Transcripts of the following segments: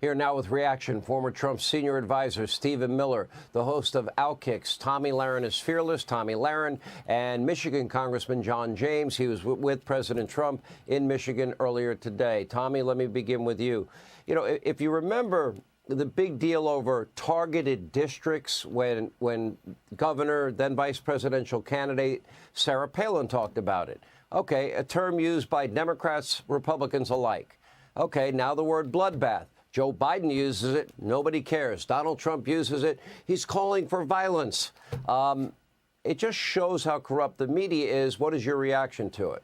Here now with reaction, former Trump senior advisor Stephen Miller, the host of Outkick's Tomi Lahren is Fearless, Tomi Lahren, and Michigan Congressman John James. He was with President Trump in Michigan earlier today. Tomi, let me begin with you. You know, if you remember the big deal over targeted districts when Governor, then vice presidential candidate Sarah Palin talked about it. Okay, a term used by Democrats, Republicans alike. Okay, now the word bloodbath. Joe Biden uses it. Nobody cares. Donald Trump uses it. He's calling for violence. It just shows how corrupt the media is. What is your reaction to it?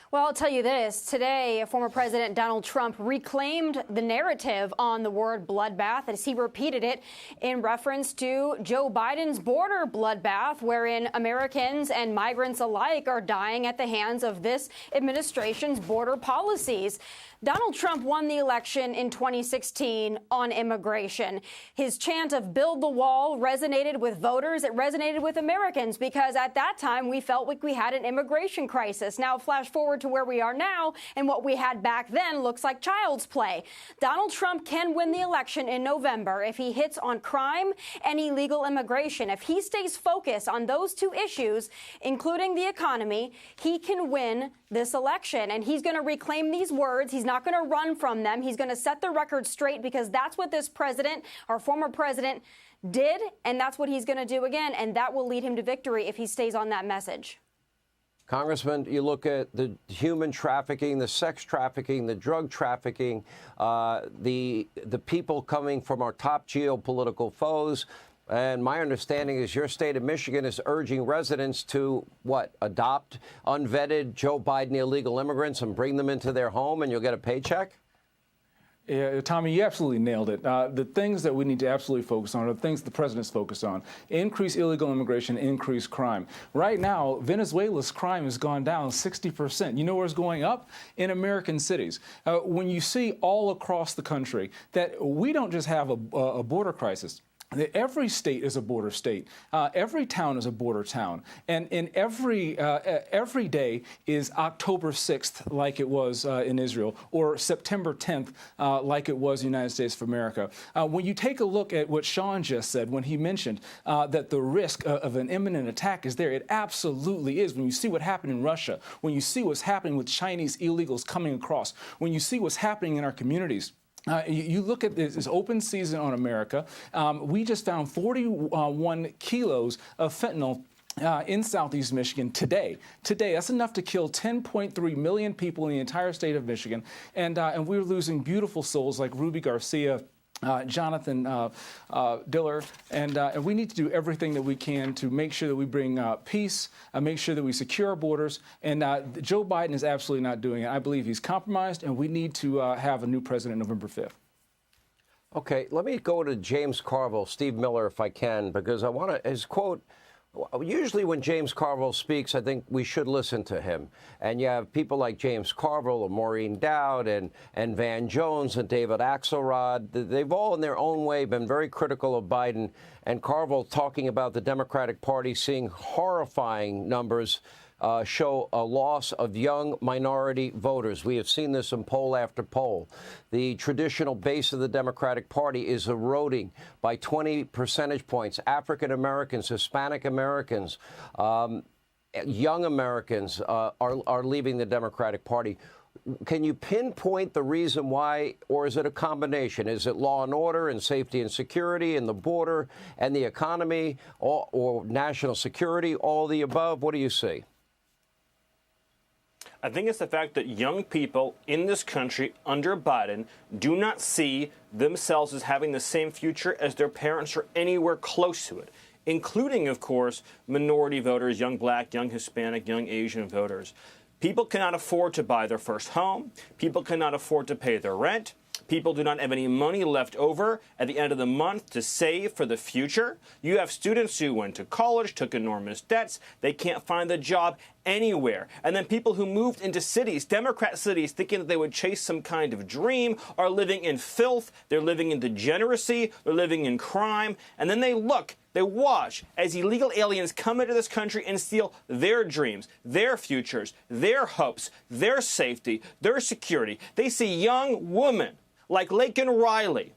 Well, I'll tell you this. Today, former President Donald Trump reclaimed the narrative on the word bloodbath as he repeated it in reference to Joe Biden's border bloodbath, wherein Americans and migrants alike are dying at the hands of this administration's border policies. Donald Trump won the election in 2016 on immigration. His chant of build the wall resonated with voters. It resonated with Americans because at that time we felt like we had an immigration crisis. Now flash forward to where we are now, and what we had back then looks like child's play. Donald Trump can win the election in November if he hits on crime and illegal immigration. If he stays focused on those two issues, including the economy, he can win this election. And he's going to reclaim these words. He's not going to run from them. He's going to set the record straight because that's what this president, our former president, did. And that's what he's going to do again. And that will lead him to victory if he stays on that message. Congressman, you look at the human trafficking, the sex trafficking, the drug trafficking, the people coming from our top geopolitical foes. And my understanding is your state of Michigan is urging residents to, adopt unvetted Joe Biden illegal immigrants and bring them into their home and you'll get a paycheck? Yeah, Tomi, you absolutely nailed it. The things that we need to absolutely focus on are the things the president's focused on. Increase illegal immigration, increase crime. Right now, Venezuela's crime has gone down 60%. You know where it's going up? In American cities. When you see all across the country that we don't just have a border crisis, every state is a border state. Every town is a border town. And in every day is October 6th, like it was in Israel, or September 10th, like it was in the United States of America. When you take a look at what Sean just said, when he mentioned that the risk of an imminent attack is there, it absolutely is. When you see what happened in Russia, when you see what's happening with Chinese illegals coming across, when you see what's happening in our communities, you look at this open season on America. We just found 41 kilos of fentanyl in southeast Michigan today. That's enough to kill 10.3 million people in the entire state of Michigan. And we're losing beautiful souls like Ruby Garcia, Jonathan Diller, and we need to do everything that we can to make sure that we bring peace, make sure that we secure our borders. And Joe Biden is absolutely not doing it. I believe he's compromised, and we need to have a new president November 5th. Okay, let me go to James Carville, Steve Miller, if I can, because I want to, his quote. Usually when James Carville speaks, I think we should listen to him. And you have people like James Carville and Maureen Dowd and Van Jones and David Axelrod. They've all in their own way been very critical of Biden. And Carville talking about the Democratic Party seeing horrifying numbers show a loss of young minority voters. We have seen this in poll after poll. The traditional base of the Democratic Party is eroding by 20 percentage points. African Americans, Hispanic Americans, young Americans are leaving the Democratic Party. Can you pinpoint the reason why, or is it a combination? Is it law and order and safety and security and the border and the economy or national security, all the above? What do you see? I think it's the fact that young people in this country under Biden do not see themselves as having the same future as their parents or anywhere close to it, including, of course, minority voters, young black, young Hispanic, young Asian voters. People cannot afford to buy their first home. People cannot afford to pay their rent. People do not have any money left over at the end of the month to save for the future. You have students who went to college, took enormous debts. They can't find a job anywhere. And then people who moved into cities, Democrat cities, thinking that they would chase some kind of dream, are living in filth. They're living in degeneracy. They're living in crime. And then they watch as illegal aliens come into this country and steal their dreams, their futures, their hopes, their safety, their security. They see young women like Laken Riley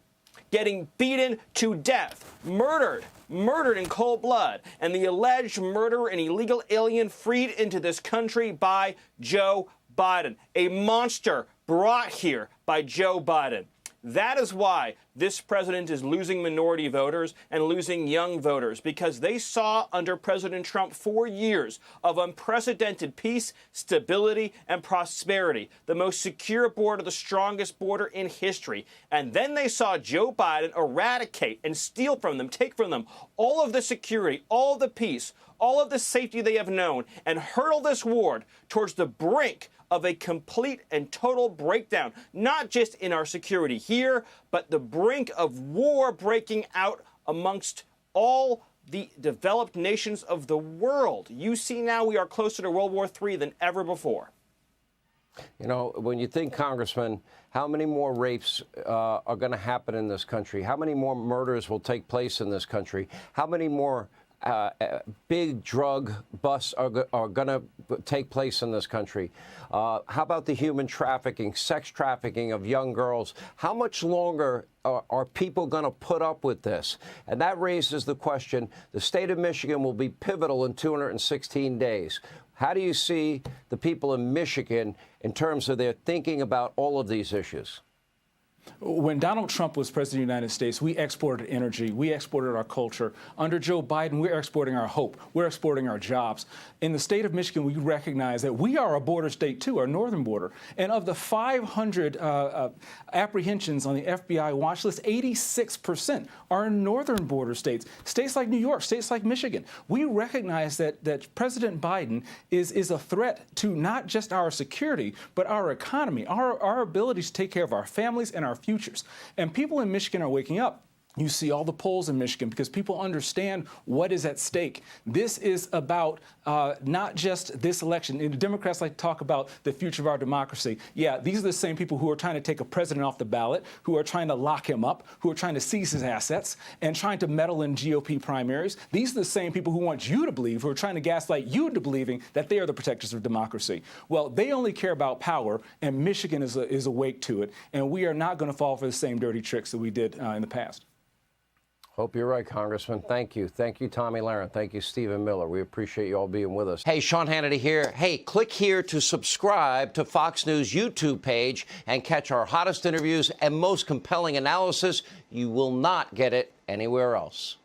getting beaten to death, murdered in cold blood, and the alleged murderer, an illegal alien freed into this country by Joe Biden, a monster brought here by Joe Biden. That is why this president is losing minority voters and losing young voters, because they saw under President Trump 4 years of unprecedented peace, stability, and prosperity, the most secure border, the strongest border in history. And then they saw Joe Biden eradicate and steal from them, take from them all of the security, all of the peace, all of the safety they have known, and hurtle this war towards the brink of a complete and total breakdown, not just in our security here, but the brink of war breaking out amongst all the developed nations of the world. You see now we are closer to World War III than ever before. You know, when you think, Congressman, how many more rapes are going to happen in this country? How many more murders will take place in this country? How many more big drug busts are going to take place in this country? How about the human trafficking, sex trafficking of young girls? How much longer are people going to put up with this? And that raises the question, the state of Michigan will be pivotal in 216 days. How do you see the people in Michigan in terms of their thinking about all of these issues? When Donald Trump was president of the United States, we exported energy. We exported our culture. Under Joe Biden, we're exporting our hope. We're exporting our jobs. In the state of Michigan, we recognize that we are a border state, too, our northern border. And of the 500 apprehensions on the FBI watch list, 86% are in northern border states, states like New York, states like Michigan. We recognize that President Biden is a threat to not just our security, but our economy, our ability to take care of our families and our futures. And people in Michigan are waking up. You see all the polls in Michigan because people understand what is at stake. This is about not just this election. And the Democrats like to talk about the future of our democracy. Yeah, these are the same people who are trying to take a president off the ballot, who are trying to lock him up, who are trying to seize his assets, and trying to meddle in GOP primaries. These are the same people who want you to believe, who are trying to gaslight you into believing that they are the protectors of democracy. Well, they only care about power, and Michigan is awake to it. And we are not going to fall for the same dirty tricks that we did in the past. Hope you're right, Congressman. Thank you. Thank you, Tomi Lahren. Thank you, Stephen Miller. We appreciate you all being with us. Hey, Sean Hannity here. Hey, click here to subscribe to Fox News YouTube page and catch our hottest interviews and most compelling analysis. You will not get it anywhere else.